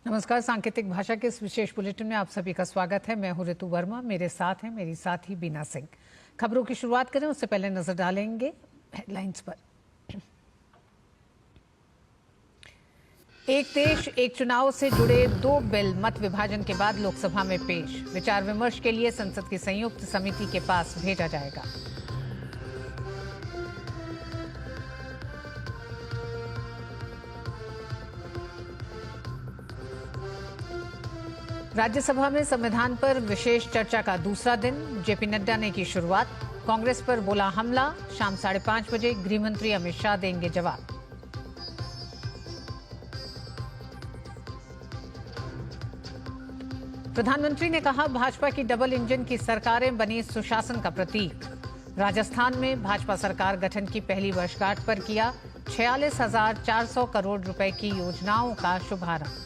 नमस्कार। सांकेतिक भाषा के इस विशेष बुलेटिन में आप सभी का स्वागत है। मैं हूं ऋतु वर्मा, मेरे साथ हैं मेरी साथी बीना सिंह। खबरों की शुरुआत करें उससे पहले नजर डालेंगे हेडलाइंस पर। एक देश एक चुनाव से जुड़े 2 बिल मत विभाजन के बाद लोकसभा में पेश। विचार विमर्श के लिए संसद की संयुक्त समिति के पास भेजा जाएगा। राज्यसभा में संविधान पर विशेष चर्चा का दूसरा दिन। जेपी नड्डा ने की शुरुआत। कांग्रेस पर बोला हमला। शाम 5:30 बजे गृहमंत्री अमित शाह देंगे जवाब। प्रधानमंत्री ने कहा भाजपा की डबल इंजन की सरकारें बनी सुशासन का प्रतीक। राजस्थान में भाजपा सरकार गठन की पहली वर्षगांठ पर किया 46,400 करोड़ रुपए की योजनाओं का शुभारंभ।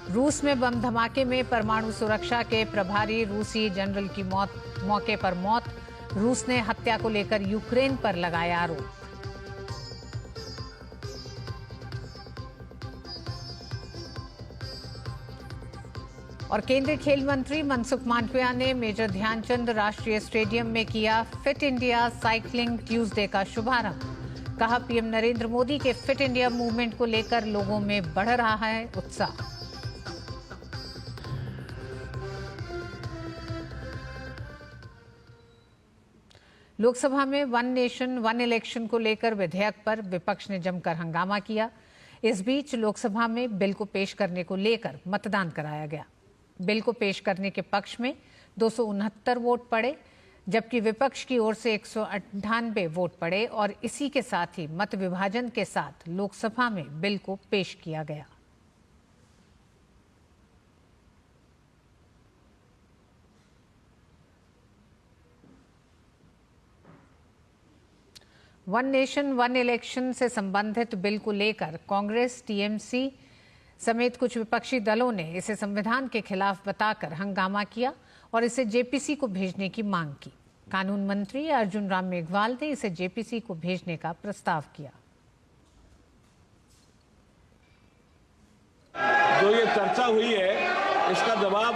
रूस में बम धमाके में परमाणु सुरक्षा के प्रभारी रूसी जनरल की मौके पर मौत। रूस ने हत्या को लेकर यूक्रेन पर लगाया आरोप। और केंद्रीय खेल मंत्री मनसुख मांडविया ने मेजर ध्यानचंद राष्ट्रीय स्टेडियम में किया फिट इंडिया साइकिलिंग ट्यूसडे का शुभारंभ। कहा पीएम नरेंद्र मोदी के फिट इंडिया मूवमेंट को लेकर लोगों में बढ़ रहा है उत्साह। लोकसभा में वन नेशन वन इलेक्शन को लेकर विधेयक पर विपक्ष ने जमकर हंगामा किया। इस बीच लोकसभा में बिल को पेश करने को लेकर मतदान कराया गया। बिल को पेश करने के पक्ष में 269 वोट पड़े, जबकि विपक्ष की ओर से 198 वोट पड़े और इसी के साथ ही मत विभाजन के साथ लोकसभा में बिल को पेश किया गया। वन नेशन वन इलेक्शन से संबंधित बिल को लेकर कांग्रेस, टीएमसी समेत कुछ विपक्षी दलों ने इसे संविधान के खिलाफ बताकर हंगामा किया और इसे जेपीसी को भेजने की मांग की। कानून मंत्री अर्जुन राम मेघवाल ने इसे जेपीसी को भेजने का प्रस्ताव किया। जो ये चर्चा हुई है इसका जवाब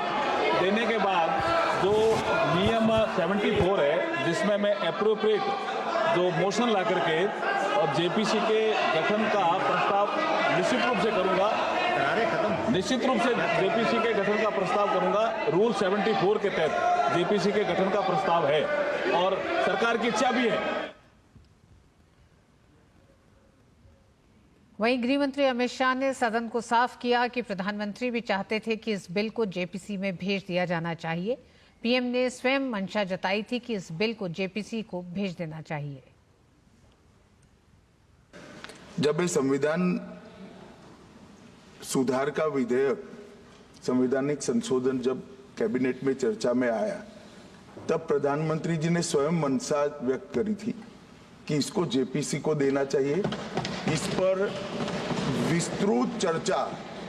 देने के बाद जो नियम 74 है जिसमें मैं एप्रोप्रिएट जो मोशन ला करके और जेपीसी के गठन का प्रस्ताव निश्चित रूप से जेपीसी के गठन का प्रस्ताव करूंगा। रूल 74 के तहत जेपीसी के गठन का प्रस्ताव है और सरकार की इच्छा भी है। वहीं गृहमंत्री अमित शाह ने सदन को साफ किया कि प्रधानमंत्री भी चाहते थे कि इस बिल को जेपीसी में भेज दिया जाना चाहिए। पीएम ने स्वयं मंशा जताई थी कि इस बिल को जेपीसी को भेज देना चाहिए। जब ये संविधान सुधार का विधेयक संवैधानिक संशोधन जब कैबिनेट में चर्चा में आया तब प्रधानमंत्री जी ने स्वयं मंशा व्यक्त करी थी कि इसको जेपीसी को देना चाहिए। इस पर विस्तृत चर्चा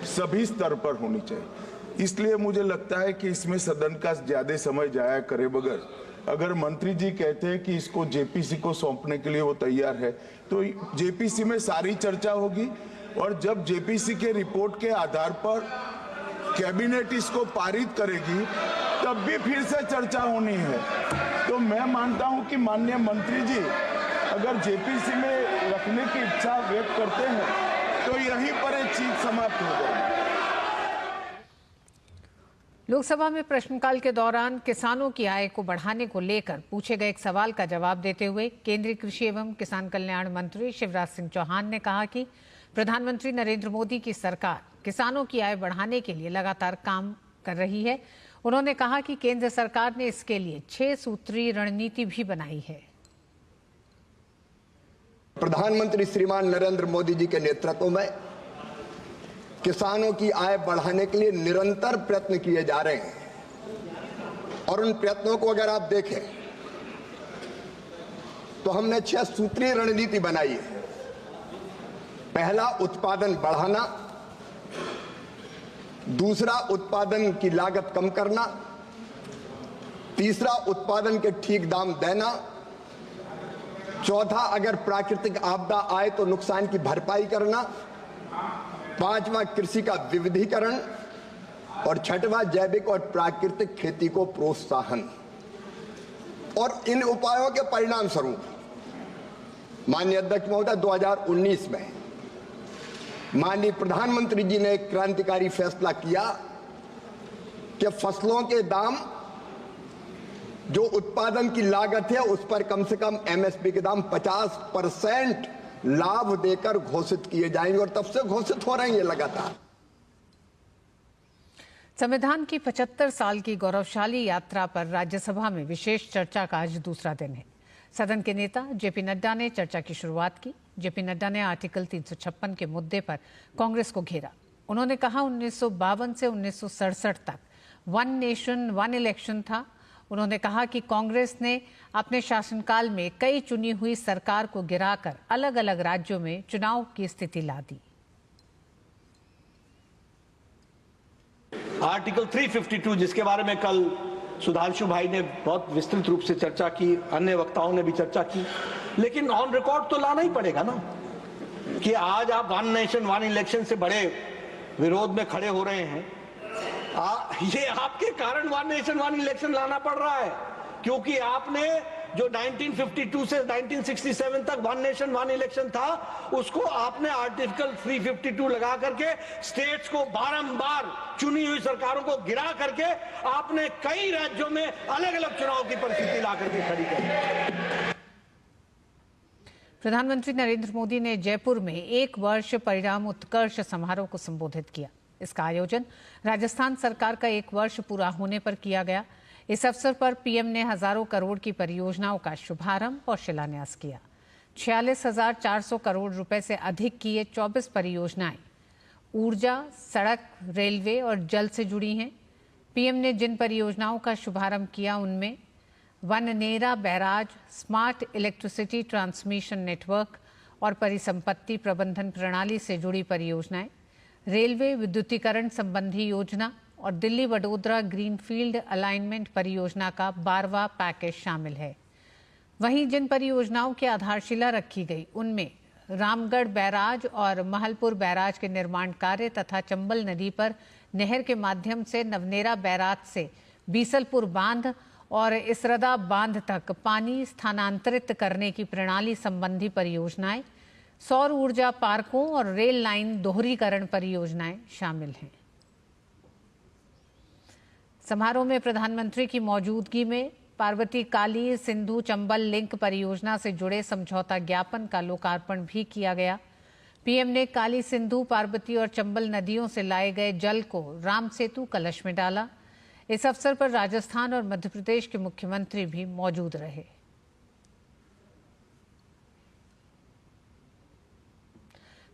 सभी स्तर पर होनी चाहिए। इसलिए मुझे लगता है कि इसमें सदन का ज्यादा समय जाया करे बगैर अगर मंत्री जी कहते हैं कि इसको जेपीसी को सौंपने के लिए वो तैयार है तो जेपीसी में सारी चर्चा होगी और जब जेपीसी के रिपोर्ट के आधार पर कैबिनेट इसको पारित करेगी तब भी फिर से चर्चा होनी है। तो मैं मानता हूं कि माननीय मंत्री जी अगर जेपीसी में रखने की इच्छा व्यक्त करते हैं तो यहीं पर एक चीज समाप्त हो जाएगी। लोकसभा में प्रश्नकाल के दौरान किसानों की आय को बढ़ाने को लेकर पूछे गए एक सवाल का जवाब देते हुए केंद्रीय कृषि एवं किसान कल्याण मंत्री शिवराज सिंह चौहान ने कहा कि प्रधानमंत्री नरेंद्र मोदी की सरकार किसानों की आय बढ़ाने के लिए लगातार काम कर रही है। उन्होंने कहा कि केंद्र सरकार ने इसके लिए 6 सूत्री रणनीति भी बनाई है। प्रधानमंत्री श्रीमान नरेंद्र मोदी जी के नेतृत्व में किसानों की आय बढ़ाने के लिए निरंतर प्रयत्न किए जा रहे हैं और उन प्रयत्नों को अगर आप देखें तो हमने 6 सूत्रीय रणनीति बनाई है। पहला, उत्पादन बढ़ाना। दूसरा, उत्पादन की लागत कम करना। तीसरा, उत्पादन के ठीक दाम देना। चौथा, अगर प्राकृतिक आपदा आए तो नुकसान की भरपाई करना। पांचवा, कृषि का विविधीकरण। और छठवां, जैविक और प्राकृतिक खेती को प्रोत्साहन। और इन उपायों के परिणाम स्वरूप माननीय अध्यक्ष महोदय 2019 में माननीय प्रधानमंत्री जी ने एक क्रांतिकारी फैसला किया कि फसलों के दाम, जो उत्पादन की लागत है उस पर कम से कम एमएसपी के दाम 50% लाभ देकर घोषित किए जाएंगे, और तब से घोषित हो रहे हैं ये लगातार। संविधान की 75 साल की गौरवशाली यात्रा पर राज्यसभा में विशेष चर्चा का आज दूसरा दिन है। सदन के नेता जेपी नड्डा ने चर्चा की शुरुआत की। जेपी नड्डा ने आर्टिकल 356 के मुद्दे पर कांग्रेस को घेरा। उन्होंने कहा 1952 से 1967 तक वन नेशन वन इलेक्शन था। उन्होंने कहा कि कांग्रेस ने अपने शासनकाल में कई चुनी हुई सरकार को गिराकर अलग अलग राज्यों में चुनाव की स्थिति ला दी। आर्टिकल 352, जिसके बारे में कल सुधांशु भाई ने बहुत विस्तृत रूप से चर्चा की, अन्य वक्ताओं ने भी चर्चा की, लेकिन ऑन रिकॉर्ड तो लाना ही पड़ेगा ना कि आज आप वन नेशन वन इलेक्शन से बड़े विरोध में खड़े हो रहे हैं। ये आपके कारण वन नेशन वन इलेक्शन लाना पड़ रहा है, क्योंकि आपने जो 1952 से 1967 तक वन नेशन वन इलेक्शन था, उसको आपने आर्टिकल 352 लगा करके स्टेट्स को बारंबार चुनी हुई सरकारों को गिरा करके आपने कई राज्यों में अलग अलग चुनाव की परिस्थिति ला करके खड़ी कर। प्रधानमंत्री नरेंद्र मोदी ने जयपुर में 1 वर्ष परिणाम उत्कर्ष समारोह को संबोधित किया। इसका आयोजन राजस्थान सरकार का 1 वर्ष पूरा होने पर किया गया। इस अवसर पर पीएम ने हजारों करोड़ की परियोजनाओं का शुभारंभ और शिलान्यास किया। 46,400 करोड़ रुपए से अधिक की ये 24 परियोजनाएं ऊर्जा, सड़क, रेलवे और जल से जुड़ी हैं। पीएम ने जिन परियोजनाओं का शुभारंभ किया उनमें वननेरा barrage, smart electricity transmission network और परिसंपत्ति प्रबंधन प्रणाली से जुड़ी परियोजनाएं, रेलवे विद्युतीकरण संबंधी योजना और दिल्ली वडोदरा ग्रीनफील्ड अलाइनमेंट परियोजना का 12वां पैकेज शामिल है। वहीं जिन परियोजनाओं की आधारशिला रखी गई उनमें रामगढ़ बैराज और महलपुर बैराज के निर्माण कार्य तथा चंबल नदी पर नहर के माध्यम से नवनेरा बैराज से बीसलपुर बांध और इसरदा बांध तक पानी स्थानांतरित करने की प्रणाली संबंधी परियोजनाएं, सौर ऊर्जा पार्कों और रेल लाइन दोहरीकरण परियोजनाएं शामिल हैं। समारोह में प्रधानमंत्री की मौजूदगी में पार्वती काली सिंधु चंबल लिंक परियोजना से जुड़े समझौता ज्ञापन का लोकार्पण भी किया गया। पीएम ने काली सिंधु, पार्वती और चंबल नदियों से लाए गए जल को राम सेतु कलश में डाला। इस अवसर पर राजस्थान और मध्य प्रदेश के मुख्यमंत्री भी मौजूद रहे।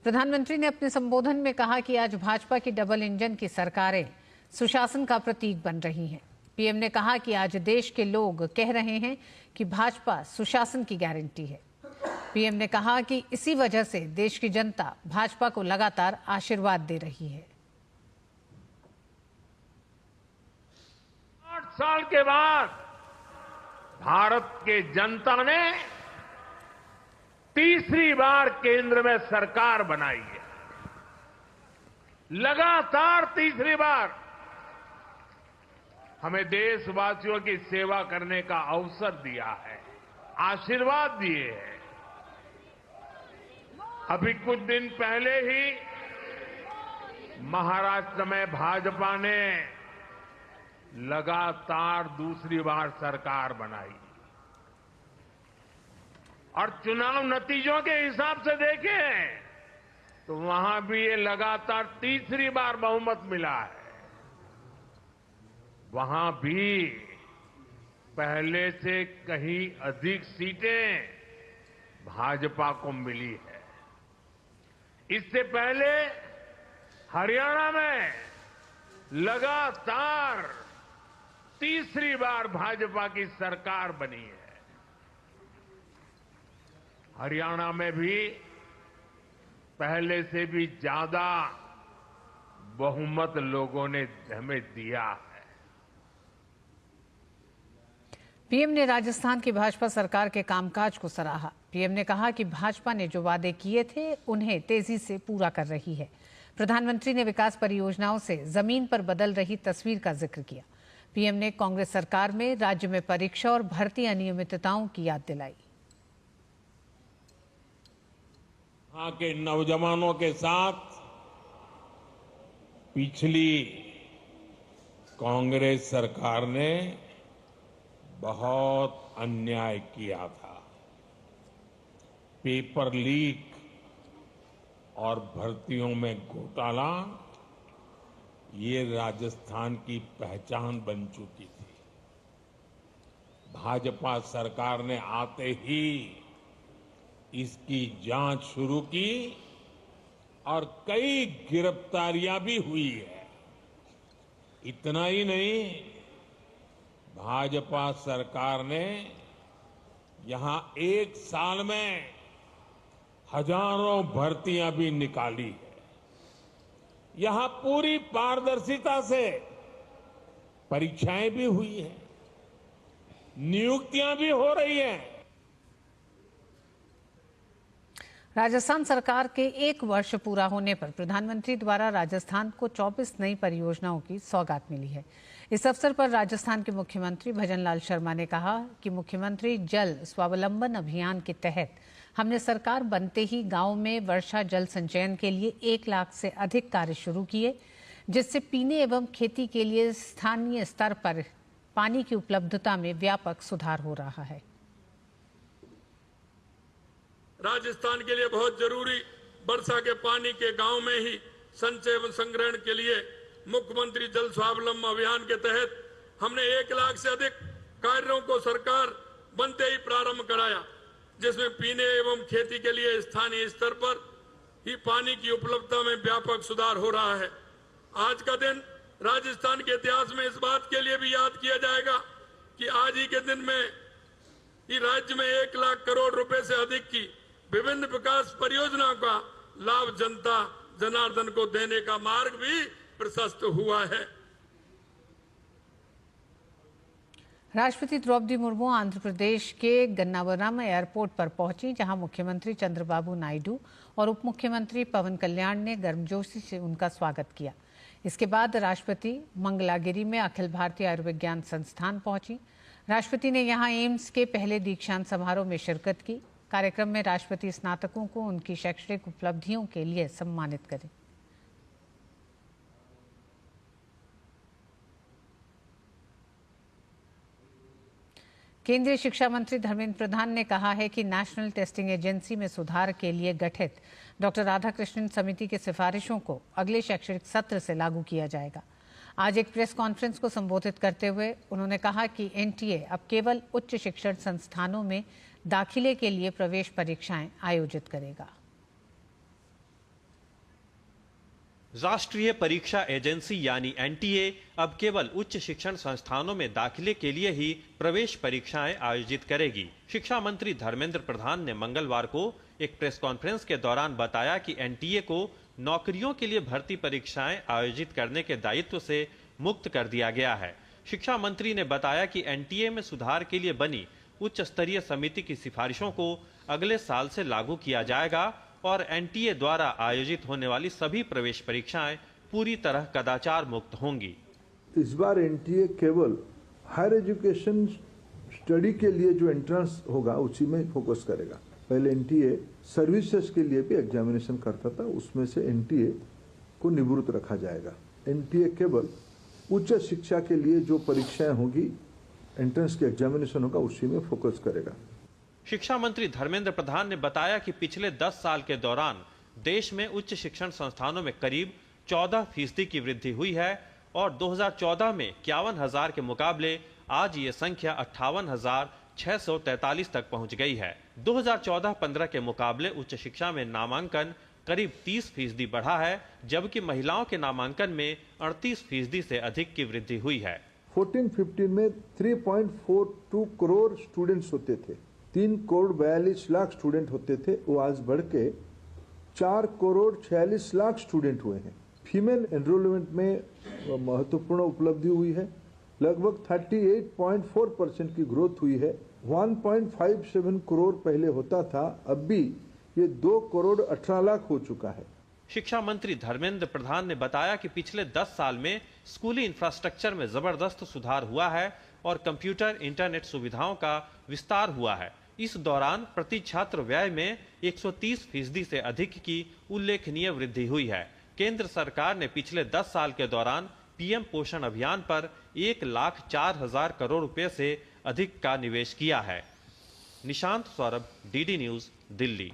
प्रधानमंत्री ने अपने संबोधन में कहा कि आज भाजपा की डबल इंजन की सरकारें सुशासन का प्रतीक बन रही हैं। पीएम ने कहा कि आज देश के लोग कह रहे हैं कि भाजपा सुशासन की गारंटी है। पीएम ने कहा कि इसी वजह से देश की जनता भाजपा को लगातार आशीर्वाद दे रही है। 8 साल के बाद भारत के जनता ने तीसरी बार केंद्र में सरकार बनाई है। लगातार तीसरी बार हमें देशवासियों की सेवा करने का अवसर दिया है, आशीर्वाद दिए हैं। अभी कुछ दिन पहले ही महाराष्ट्र में भाजपा ने लगातार दूसरी बार सरकार बनाई और चुनाव नतीजों के हिसाब से देखें तो वहां भी ये लगातार तीसरी बार बहुमत मिला है। वहां भी पहले से कहीं अधिक सीटें भाजपा को मिली है। इससे पहले हरियाणा में लगातार तीसरी बार भाजपा की सरकार बनी है। हरियाणा में भी पहले से भी ज्यादा बहुमत लोगों ने हमें दिया है। पीएम ने राजस्थान की भाजपा सरकार के कामकाज को सराहा। पीएम ने कहा कि भाजपा ने जो वादे किए थे उन्हें तेजी से पूरा कर रही है। प्रधानमंत्री ने विकास परियोजनाओं से जमीन पर बदल रही तस्वीर का जिक्र किया। पीएम ने कांग्रेस सरकार में राज्य में परीक्षा और भर्ती अनियमितताओं की याद दिलाई। यहाँ के नौजवानों के साथ पिछली कांग्रेस सरकार ने बहुत अन्याय किया था। पेपर लीक और भर्तियों में घोटाला ये राजस्थान की पहचान बन चुकी थी। भाजपा सरकार ने आते ही इसकी जांच शुरू की और कई गिरफ्तारियां भी हुई है। इतना ही नहीं, भाजपा सरकार ने यहां एक साल में हजारों भर्तियां भी निकाली है। यहां पूरी पारदर्शिता से परीक्षाएं भी हुई हैं, नियुक्तियां भी हो रही हैं। राजस्थान सरकार के 1 वर्ष पूरा होने पर प्रधानमंत्री द्वारा राजस्थान को 24 नई परियोजनाओं की सौगात मिली है। इस अवसर पर राजस्थान के मुख्यमंत्री भजनलाल शर्मा ने कहा कि मुख्यमंत्री जल स्वावलंबन अभियान के तहत हमने सरकार बनते ही गांव में वर्षा जल संचयन के लिए 1 लाख से अधिक कार्य शुरू किए, जिससे पीने एवं खेती के लिए स्थानीय स्तर पर पानी की उपलब्धता में व्यापक सुधार हो रहा है। राजस्थान के लिए बहुत जरूरी वर्षा के पानी के गांव में ही संचय एवं संग्रहण के लिए मुख्यमंत्री जल स्वावलंबन अभियान के तहत हमने 1 लाख से अधिक कार्यों को सरकार बनते ही प्रारंभ कराया, जिसमें पीने एवं खेती के लिए स्थानीय स्तर पर ही पानी की उपलब्धता में व्यापक सुधार हो रहा है। आज का दिन राजस्थान के इतिहास में इस बात के लिए भी याद किया जाएगा कि आज ही के दिन में ही राज्य में 1 लाख करोड़ रुपए से अधिक की विभिन्न विकास परियोजनाओं का लाभ जनता जनार्दन को देने का मार्ग भी प्रशस्त हुआ है। राष्ट्रपति द्रौपदी मुर्मू आंध्र प्रदेश के गन्नावरम एयरपोर्ट पर पहुंची, जहां मुख्यमंत्री चंद्रबाबू नायडू और उप मुख्यमंत्री पवन कल्याण ने गर्मजोशी से उनका स्वागत किया। इसके बाद राष्ट्रपति मंगलागिरी में अखिल भारतीय आयुर्विज्ञान संस्थान पहुंची। राष्ट्रपति ने यहां एम्स के पहले दीक्षांत समारोह में शिरकत की। कार्यक्रम में राष्ट्रपति स्नातकों को उनकी शैक्षणिक उपलब्धियों के लिए सम्मानित करें। केंद्रीय शिक्षा मंत्री धर्मेंद्र प्रधान ने कहा है कि नेशनल टेस्टिंग एजेंसी में सुधार के लिए गठित डॉक्टर राधाकृष्णन समिति की सिफारिशों को अगले शैक्षणिक सत्र से लागू किया जाएगा। आज एक प्रेस कॉन्फ्रेंस को संबोधित करते हुए उन्होंने कहा कि एनटीए अब केवल उच्च शिक्षण संस्थानों में दाखिले के लिए प्रवेश परीक्षाएं आयोजित करेगा। राष्ट्रीय परीक्षा एजेंसी यानी एनटीए अब केवल उच्च शिक्षण संस्थानों में दाखिले के लिए ही प्रवेश परीक्षाएं आयोजित करेगी। शिक्षा मंत्री धर्मेंद्र प्रधान ने मंगलवार को एक प्रेस कॉन्फ्रेंस के दौरान बताया कि एनटीए को नौकरियों के लिए भर्ती परीक्षाएं आयोजित करने के दायित्व से मुक्त कर दिया गया है। शिक्षा मंत्री ने बताया कि एनटीए में सुधार के लिए बनी उच्च स्तरीय समिति की सिफारिशों को अगले साल से लागू किया जाएगा और एनटीए द्वारा आयोजित होने वाली सभी प्रवेश परीक्षाएं पूरी तरह कदाचार मुक्त होंगी। इस बार एनटीए केवल हायर एजुकेशन स्टडी के लिए जो एंट्रेंस होगा उसी में फोकस करेगा। पहले एनटीए सर्विसेज के लिए भी एग्जामिनेशन करता था, उसमें से एनटीए को निवृत्त रखा जाएगा। एनटीए केवल उच्च शिक्षा के लिए जो परीक्षाएं होगी, एंट्रेंस के एग्जामिनेशन होगा, उसी में फोकस करेगा। शिक्षा मंत्री धर्मेंद्र प्रधान ने बताया कि पिछले 10 साल के दौरान देश में उच्च शिक्षण संस्थानों में करीब 14% की वृद्धि हुई है और 2014 में 51,000 के मुकाबले आज ये संख्या 58,643 तक पहुंच गई है। 2014-15 के मुकाबले उच्च शिक्षा में नामांकन करीब 30% बढ़ा है, जबकि महिलाओं के नामांकन में 38% से अधिक की वृद्धि हुई है। 14-15 में 3.42 करोड़ स्टूडेंट्स होते थे, 3 करोड़ 42 लाख स्टूडेंट होते थे, वो आज बढ़ के 4 करोड़ 46 लाख स्टूडेंट हुए हैं। फीमेल एनरोलमेंट में महत्वपूर्ण उपलब्धि हुई है। लगभग 38.4% की ग्रोथ हुई है। 1.57 करोड़ पहले होता था, अब भी ये 2 करोड़ 18 लाख हो चुका है। शिक्षा मंत्री धर्मेंद्र प्रधान ने बताया कि पिछले 10 साल में स्कूली इंफ्रास्ट्रक्चर में जबरदस्त सुधार हुआ है और कंप्यूटर इंटरनेट सुविधाओं का विस्तार हुआ है। इस दौरान प्रति छात्र व्यय में 130% से अधिक की उल्लेखनीय वृद्धि हुई है। केंद्र सरकार ने पिछले 10 साल के दौरान पीएम पोषण अभियान पर 1,04,000 करोड़ रुपए से अधिक का निवेश किया है। Nishant Saurabh, DD news, Delhi.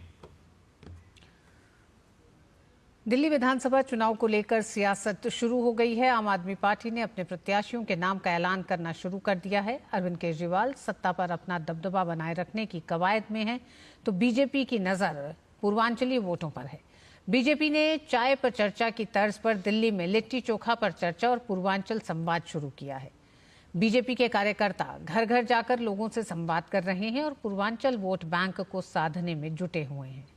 दिल्ली विधानसभा चुनाव को लेकर सियासत शुरू हो गई है। आम आदमी पार्टी ने अपने प्रत्याशियों के नाम का ऐलान करना शुरू कर दिया है। अरविंद केजरीवाल सत्ता पर अपना दबदबा बनाए रखने की कवायद में है, तो बीजेपी की नजर पूर्वांचली वोटों पर है। बीजेपी ने चाय पर चर्चा की तर्ज पर दिल्ली में लिट्टी चोखा पर चर्चा और पूर्वांचल संवाद शुरू किया है। बीजेपी के कार्यकर्ता घर घर जाकर लोगों से संवाद कर रहे हैं और पूर्वांचल वोट बैंक को साधने में जुटे हुए हैं।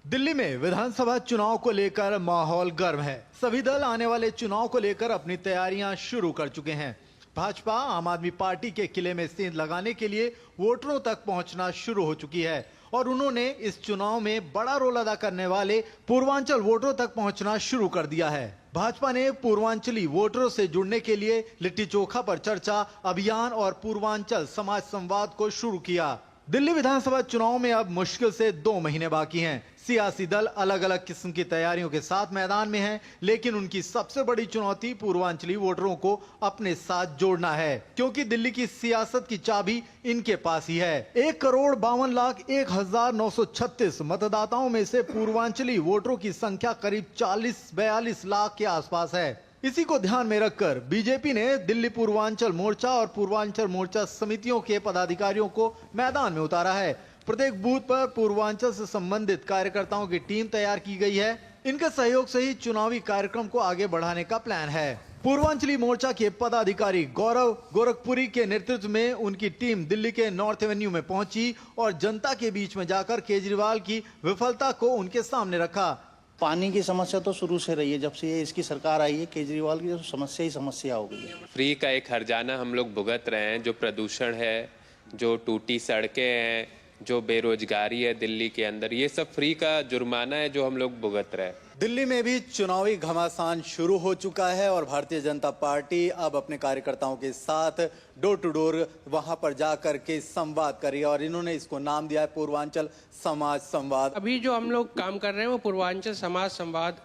दिल्ली में विधानसभा चुनाव को लेकर माहौल गर्म है। सभी दल आने वाले चुनाव को लेकर अपनी तैयारियां शुरू कर चुके हैं। भाजपा आम आदमी पार्टी के किले में सेंध लगाने के लिए वोटरों तक पहुंचना शुरू हो चुकी है और उन्होंने इस चुनाव में बड़ा रोल अदा करने वाले पूर्वांचल वोटरों तक पहुंचना शुरू कर दिया है। भाजपा ने पूर्वांचली वोटरों से जुड़ने के लिए लिट्टी चोखा पर चर्चा अभियान और पूर्वांचल समाज संवाद को शुरू किया। दिल्ली विधानसभा चुनाव में अब मुश्किल से 2 महीने बाकी हैं। सियासी दल अलग अलग किस्म की तैयारियों के साथ मैदान में हैं, लेकिन उनकी सबसे बड़ी चुनौती पूर्वांचली वोटरों को अपने साथ जोड़ना है, क्योंकि दिल्ली की सियासत की चाबी इनके पास ही है। 1,52,01,936 मतदाताओं में से पूर्वांचली वोटरों की संख्या करीब 40-42 लाख के आसपास है। इसी को ध्यान में रखकर बीजेपी ने दिल्ली पूर्वांचल मोर्चा और पूर्वांचल मोर्चा समितियों के पदाधिकारियों को मैदान में उतारा है। प्रत्येक बूथ पर पूर्वांचल से संबंधित कार्यकर्ताओं की टीम तैयार की गई है। इनके सहयोग से ही चुनावी कार्यक्रम को आगे बढ़ाने का प्लान है। पूर्वांचली मोर्चा के पदाधिकारी गौरव गोरखपुरी के नेतृत्व में उनकी टीम दिल्ली के नॉर्थ एवेन्यू में पहुंची और जनता के बीच में जाकर केजरीवाल की विफलता को उनके सामने रखा। पानी की समस्या तो शुरू से रही है, जब से ये इसकी सरकार आई है केजरीवाल की समस्या ही समस्या हो गई है। फ्री का एक हर्जाना हम लोग भुगत रहे हैं, जो प्रदूषण है, जो टूटी सड़कें हैं, जो बेरोजगारी है दिल्ली के अंदर, ये सब फ्री का जुर्माना है जो हम लोग भुगत रहे हैं। दिल्ली में भी चुनावी घमासान शुरू हो चुका है और भारतीय जनता पार्टी अब अपने कार्यकर्ताओं के साथ डोर टू डोर वहां पर जाकर के संवाद करी और इन्होंने इसको नाम दिया है पूर्वांचल समाज संवाद। अभी जो हम लोग काम कर रहे हैं वो पूर्वांचल समाज संवाद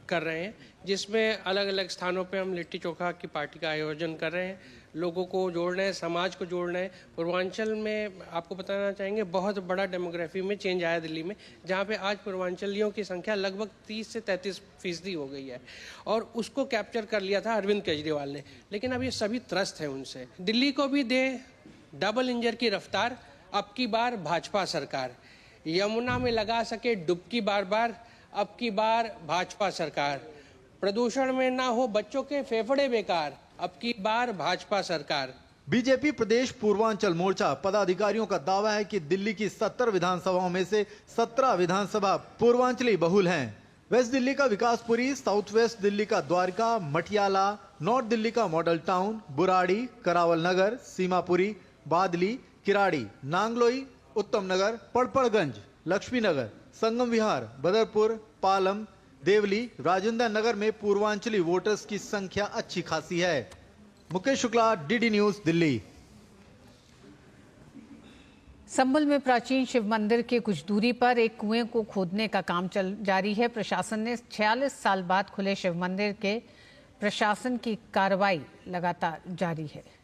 कर रहे हैं, जिसमें अलग अलग स्थानों पे हम लिट्टी चोखा की पार्टी का आयोजन कर रहे हैं। लोगों को जोड़ना है, समाज को जोड़ना है। पूर्वांचल में आपको बताना चाहेंगे बहुत बड़ा डेमोग्राफी में चेंज आया दिल्ली में, जहाँ पे आज पूर्वांचलियों की संख्या लगभग 30 से 33% हो गई है और उसको कैप्चर कर लिया था अरविंद केजरीवाल ने। लेकिन अब ये सभी त्रस्त हैं उनसे। दिल्ली को भी दे डबल इंजन की रफ्तार, अब की बार भाजपा सरकार। यमुना में लगा सके डुबकी बार बार, अब की बार भाजपा सरकार। प्रदूषण में ना हो बच्चों के फेफड़े बेकार, अब की बार भाजपा सरकार। बीजेपी प्रदेश पूर्वांचल मोर्चा पदाधिकारियों का दावा है कि दिल्ली की 70 विधानसभाओं में से 17 विधानसभा पूर्वांचली बहुल हैं। वेस्ट दिल्ली का विकासपुरी, साउथ वेस्ट दिल्ली का द्वारका, मटियाला, नॉर्थ दिल्ली का मॉडल टाउन, बुराड़ी, करावल नगर, सीमापुरी, बादली, किराड़ी, नांगलोई, उत्तम नगर, पड़पड़गंज, लक्ष्मी नगर, संगम विहार, बदरपुर, पालम, देवली, राजेंद्र नगर में पूर्वांचली वोटर्स की संख्या अच्छी खासी है। Mukesh Shukla, DD news, Delhi. संभल में प्राचीन शिव मंदिर के कुछ दूरी पर एक कुएं को खोदने का काम जारी है। प्रशासन ने 46 साल बाद खुले शिव मंदिर के प्रशासन की कार्रवाई लगातार जारी है।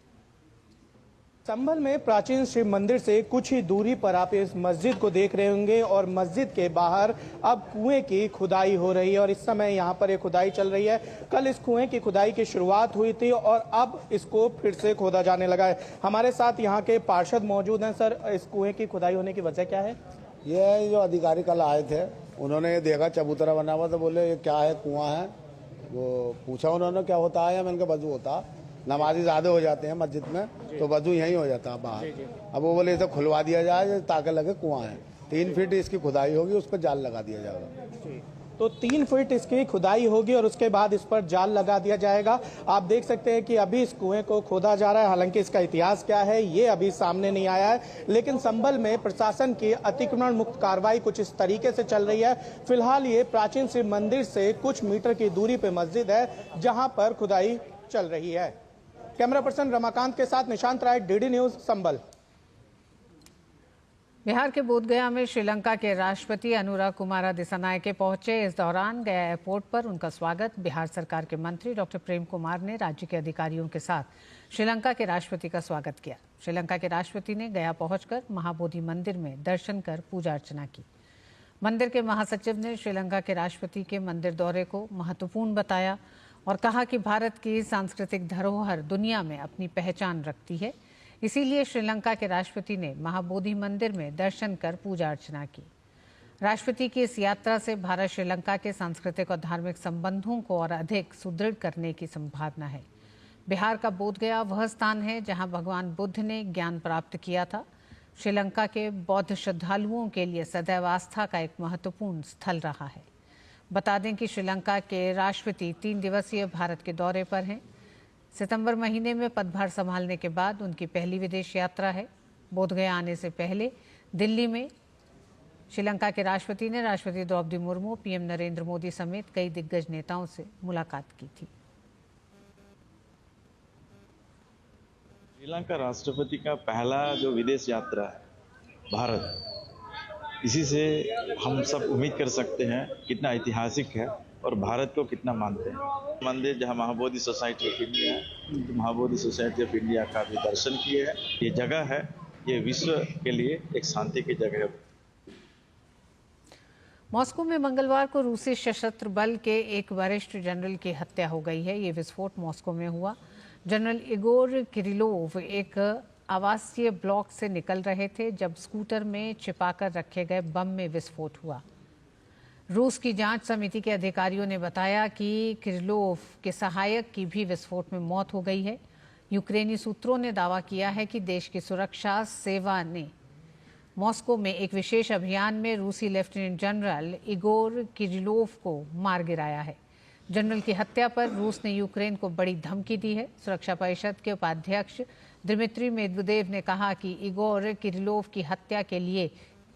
संभल में प्राचीन शिव मंदिर से कुछ ही दूरी पर आप इस मस्जिद को देख रहे होंगे और मस्जिद के बाहर अब कुएं की खुदाई हो रही है और इस समय यहाँ पर एक खुदाई चल रही है। कल इस कुएं की खुदाई की शुरुआत हुई थी और अब इसको फिर से खोदा जाने लगा है। हमारे साथ यहाँ के पार्षद मौजूद हैं। सर, इस कुएं की खुदाई होने की वजह क्या है? ये जो अधिकारी कल आए थे, उन्होंने देखा चबूतरा बना हुआ, तो बोले ये क्या है, कुआं है। वो पूछा उन्होंने क्या होता है, मैंने कहा वजू होता, नमाजी ज़्यादा हो जाते हैं मस्जिद में तो वजू यहीं हो जाता है बाहर। अब वो बोले इसे खुलवा दिया जाए ताकि लगे कुआं है। 3 फीट इसकी खुदाई होगी, उस पर जाल लगा दिया जाएगा। तो 3 फीट इसकी खुदाई होगी और उसके बाद इस पर जाल लगा दिया जाएगा। आप देख सकते हैं कि अभी इस कुएं को खोदा जा रहा है। हालांकि इसका इतिहास क्या है ये अभी सामने नहीं आया है, लेकिन संभल में प्रशासन की अतिक्रमण मुक्त कार्रवाई कुछ इस तरीके से चल रही है। फिलहाल ये प्राचीन शिव मंदिर से कुछ मीटर की दूरी पे मस्जिद है जहां पर खुदाई चल रही है। कैमरा पर्सन रमाकांत के साथ निशांत राय, डीडी न्यूज, संभल। बिहार के बोधगया में श्रीलंका के राष्ट्रपति अनुराग कुमार दिसानायके पहुंचे। इस दौरान गया एयरपोर्ट पर उनका स्वागत बिहार सरकार के मंत्री डॉक्टर प्रेम कुमार ने राज्य के अधिकारियों के साथ श्रीलंका के राष्ट्रपति का स्वागत किया। श्रीलंका के राष्ट्रपति ने गया पहुंचकर महाबोधि मंदिर में दर्शन कर पूजा अर्चना की। मंदिर के महासचिव ने श्रीलंका के राष्ट्रपति के मंदिर दौरे को महत्वपूर्ण बताया और कहा कि भारत की सांस्कृतिक धरोहर दुनिया में अपनी पहचान रखती है, इसीलिए श्रीलंका के राष्ट्रपति ने महाबोधि मंदिर में दर्शन कर पूजा अर्चना की। राष्ट्रपति की इस यात्रा से भारत श्रीलंका के सांस्कृतिक और धार्मिक संबंधों को और अधिक सुदृढ़ करने की संभावना है। बिहार का बोधगया वह स्थान है जहां भगवान बुद्ध ने ज्ञान प्राप्त किया था। श्रीलंका के बौद्ध श्रद्धालुओं के लिए सदैव आस्था का एक महत्वपूर्ण स्थल रहा है। बता दें कि श्रीलंका के राष्ट्रपति 3 दिवसीय भारत के दौरे पर हैं। सितंबर महीने में पदभार संभालने के बाद उनकी पहली विदेश यात्रा है। बोधगया आने से पहले दिल्ली में श्रीलंका के राष्ट्रपति ने राष्ट्रपति द्रौपदी मुर्मू, पीएम नरेंद्र मोदी समेत कई दिग्गज नेताओं से मुलाकात की थी। श्रीलंका राष्ट्रपति का पहला जो विदेश यात्रा है भारत, इसी से हम सब उम्मीद कर सकते हैं कितना ऐतिहासिक है और भारत को कितना मानते हैं। मंदिर जहां महाबोधि सोसाइटी ऑफ इंडिया है, तो महाबोधि सोसाइटी ऑफ इंडिया का भी दर्शन किए हैं। ये जगह है, ये विश्व के लिए एक शांति की जगह है। मॉस्को में मंगलवार को रूसी सशस्त्र बल के एक वरिष्ठ जनरल की हत्या हो गई है। ये विस्फोट मॉस्को में हुआ। जनरल इगोर किरिलोव एक आवासीय ब्लॉक से निकल रहे थे जब स्कूटर में छिपाकर रखे गए बम में विस्फोट हुआ। रूस की जांच समिति के अधिकारियों ने बताया कि किरिलोव के सहायक की भी विस्फोट में मौत हो गई है। यूक्रेनी सूत्रों ने दावा किया है कि देश की सुरक्षा सेवा ने मॉस्को में एक विशेष अभियान में रूसी लेफ्टिनेंट जनरल इगोर किरिलोव को मार गिराया है। जनरल की हत्या पर रूस ने यूक्रेन को बड़ी धमकी दी है। सुरक्षा परिषद के उपाध्यक्ष दिमित्री मेदवेदेव ने कहा कि इगोर किरिलोव की हत्या के लिए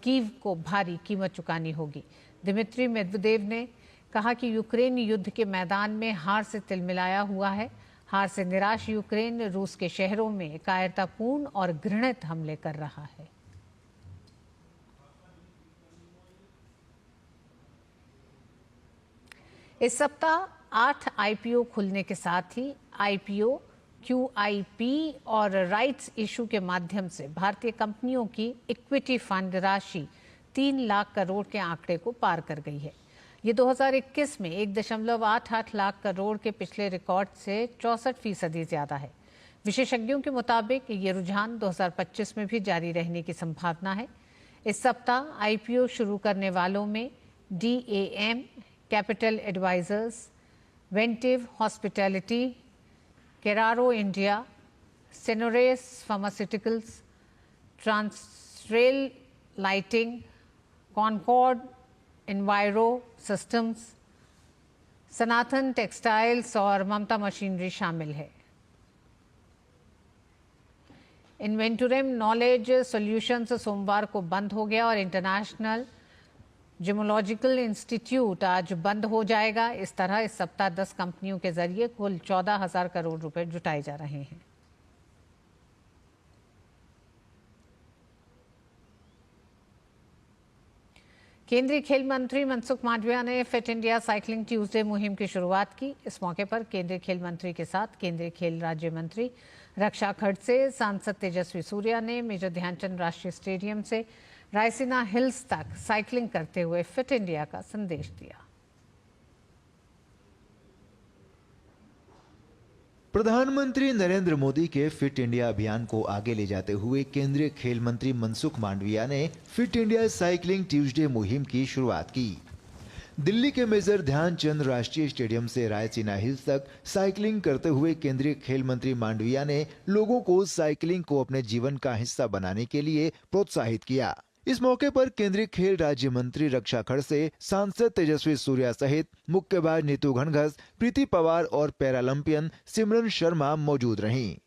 कीव को भारी कीमत चुकानी होगी। दिमित्री मेदवेदेव ने कहा कि यूक्रेन युद्ध के मैदान में हार से तिलमिलाया हुआ है। हार से निराश यूक्रेन रूस के शहरों में कायरतापूर्ण और घृणित हमले कर रहा है। इस सप्ताह 8 आईपीओ खुलने के साथ ही आईपीओ, क्यूआईपी और राइट्स इशू के माध्यम से भारतीय कंपनियों की इक्विटी फंड राशि 3 लाख करोड़ के आंकड़े को पार कर गई है। ये 2021 में 1.88 लाख करोड़ के पिछले रिकॉर्ड से 64% ज्यादा है। विशेषज्ञों के मुताबिक ये रुझान 2025 में भी जारी रहने की संभावना है। इस सप्ताह आईपीओ शुरू करने वालों में DAM capital advisers, Ventive hospitality, Carraro India, Senores pharmaceuticals, Transrail lighting, Concord Enviro systems, Sanatan textiles और ममता मशीनरी शामिल है। इन्वेंटुरम नॉलेज सॉल्यूशंस सोमवार को बंद हो गया और इंटरनेशनल जियोलॉजिकल इंस्टीट्यूट आज बंद हो जाएगा। इस तरह इस सप्ताह 10 कंपनियों के जरिए कुल 14,000 करोड़ रुपए जुटाए जा रहे हैं। केंद्रीय खेल मंत्री मनसुख मांडविया ने फिट इंडिया साइकिलिंग ट्यूसडे मुहिम की शुरुआत की। इस मौके पर केंद्रीय खेल मंत्री के साथ केंद्रीय खेल राज्य मंत्री रक्षा खड़से, सांसद तेजस्वी सूर्या ने मेजर ध्यानचंद राष्ट्रीय स्टेडियम से रायसीना हिल्स तक साइकिलिंग करते हुए फिट इंडिया का संदेश दिया। प्रधानमंत्री नरेंद्र मोदी के फिट इंडिया अभियान को आगे ले जाते हुए केंद्रीय खेल मंत्री मनसुख मांडविया ने फिट इंडिया साइकिलिंग ट्यूसडे मुहिम की शुरुआत की। दिल्ली के मेजर ध्यानचंद राष्ट्रीय स्टेडियम से रायसीना हिल्स तक साइकिलिंग करते हुए केंद्रीय खेल मंत्री मांडविया ने लोगों को साइकिलिंग को अपने जीवन का हिस्सा बनाने के लिए प्रोत्साहित किया। इस मौके पर केंद्रीय खेल राज्य मंत्री रक्षा खड़से, सांसद तेजस्वी सूर्या सहित मुक्केबाज नीतू घनघस, प्रीति पवार और पैरालंपियन सिमरन शर्मा मौजूद रहीं।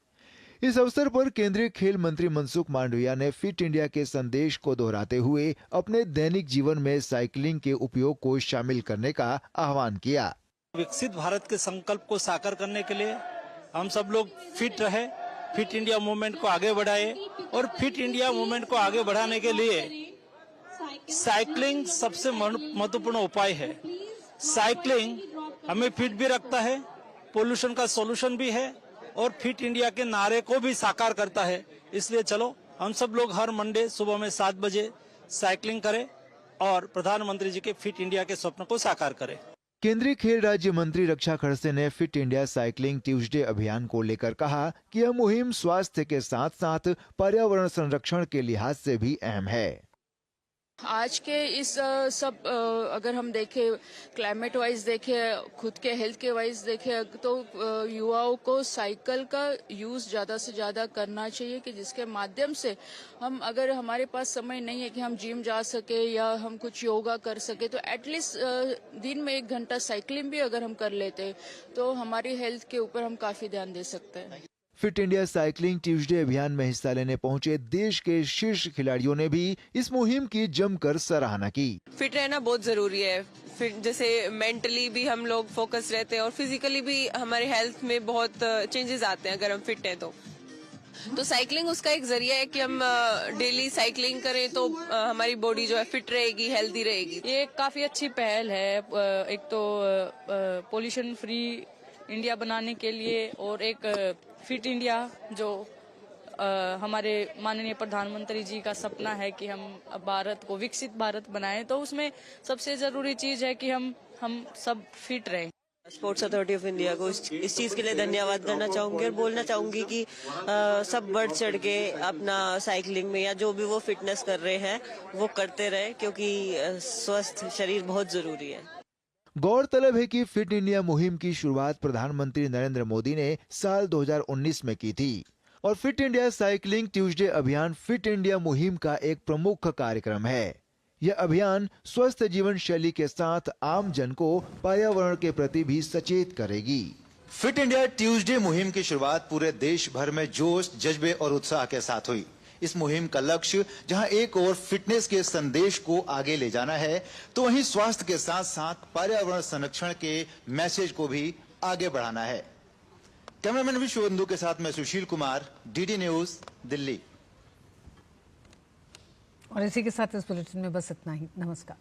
इस अवसर पर केंद्रीय खेल मंत्री मनसुख मांडविया ने फिट इंडिया के संदेश को दोहराते हुए अपने दैनिक जीवन में साइकिलिंग के उपयोग को शामिल करने का आह्वान किया। विकसित भारत के संकल्प को साकार करने के लिए हम सब लोग फिट रहे, फिट इंडिया मूवमेंट को आगे बढ़ाए और फिट इंडिया मूवमेंट को आगे बढ़ाने के लिए साइकिलिंग सबसे महत्वपूर्ण उपाय है। साइकिलिंग हमें फिट भी रखता है, पोल्यूशन का सॉल्यूशन भी है और फिट इंडिया के नारे को भी साकार करता है। इसलिए चलो हम सब लोग हर मंडे सुबह में 7 बजे साइकिलिंग करें और प्रधानमंत्री जी के फिट इंडिया के स्वप्न को साकार करें। केंद्रीय खेल राज्य मंत्री रक्षा खड़से ने फिट इंडिया साइकिलिंग ट्यूसडे अभियान को लेकर कहा कि यह मुहिम स्वास्थ्य के साथ साथ पर्यावरण संरक्षण के लिहाज से भी अहम है। आज के इस सब अगर हम देखें क्लाइमेट वाइज देखें, खुद के हेल्थ के वाइज देखें तो युवाओं को साइकिल का यूज ज़्यादा से ज़्यादा करना चाहिए कि जिसके माध्यम से हम, अगर हमारे पास समय नहीं है कि हम जिम जा सके या हम कुछ योगा कर सके, तो एटलीस्ट दिन में 1 घंटा साइकिलिंग भी अगर हम कर लेते तो हमारी हेल्थ के ऊपर हम काफ़ी ध्यान दे सकते हैं। फिट इंडिया साइकिलिंग ट्यूसडे अभियान में हिस्सा लेने पहुंचे देश के शीर्ष खिलाड़ियों ने भी इस मुहिम की जमकर सराहना की। फिट रहना बहुत जरूरी है। फिट जैसे मेंटली भी हम लोग फोकस रहते हैं और फिजिकली भी हमारे हेल्थ में बहुत चेंजेस आते हैं अगर हम फिट हैं तो साइकिलिंग उसका एक जरिया है कि हम डेली साइकिलिंग करें तो हमारी बॉडी जो है फिट रहेगी, हेल्दी रहेगी। ये काफ़ी अच्छी पहल है। एक तो पोल्यूशन फ्री इंडिया बनाने के लिए और एक फिट इंडिया जो हमारे माननीय प्रधानमंत्री जी का सपना है कि हम भारत को विकसित भारत बनाएं, तो उसमें सबसे जरूरी चीज है कि हम सब फिट रहें। स्पोर्ट्स अथॉरिटी ऑफ इंडिया को इस चीज के लिए धन्यवाद करना चाहूंगी और बोलना चाहूंगी कि सब बढ़ चढ़ के अपना साइकिलिंग में या जो भी वो फिटनेस कर रहे हैं वो करते रहे, क्योंकि स्वस्थ शरीर बहुत जरूरी है। गौरतलब है कि फिट इंडिया मुहिम की शुरुआत प्रधानमंत्री नरेंद्र मोदी ने साल 2019 में की थी और फिट इंडिया साइकिलिंग ट्यूसडे अभियान फिट इंडिया मुहिम का एक प्रमुख कार्यक्रम है। यह अभियान स्वस्थ जीवन शैली के साथ आम जन को पर्यावरण के प्रति भी सचेत करेगी। फिट इंडिया ट्यूसडे मुहिम की शुरुआत पूरे देश भर में जोश, जज्बे और उत्साह के साथ हुई। इस मुहिम का लक्ष्य जहां एक और फिटनेस के संदेश को आगे ले जाना है, तो वहीं स्वास्थ्य के साथ साथ पर्यावरण संरक्षण के मैसेज को भी आगे बढ़ाना है। कैमरामैन विश्वबंधु के साथ मैं सुशील कुमार, डीडी न्यूज, दिल्ली। और इसी के साथ इस बुलेटिन में बस इतना ही। नमस्कार।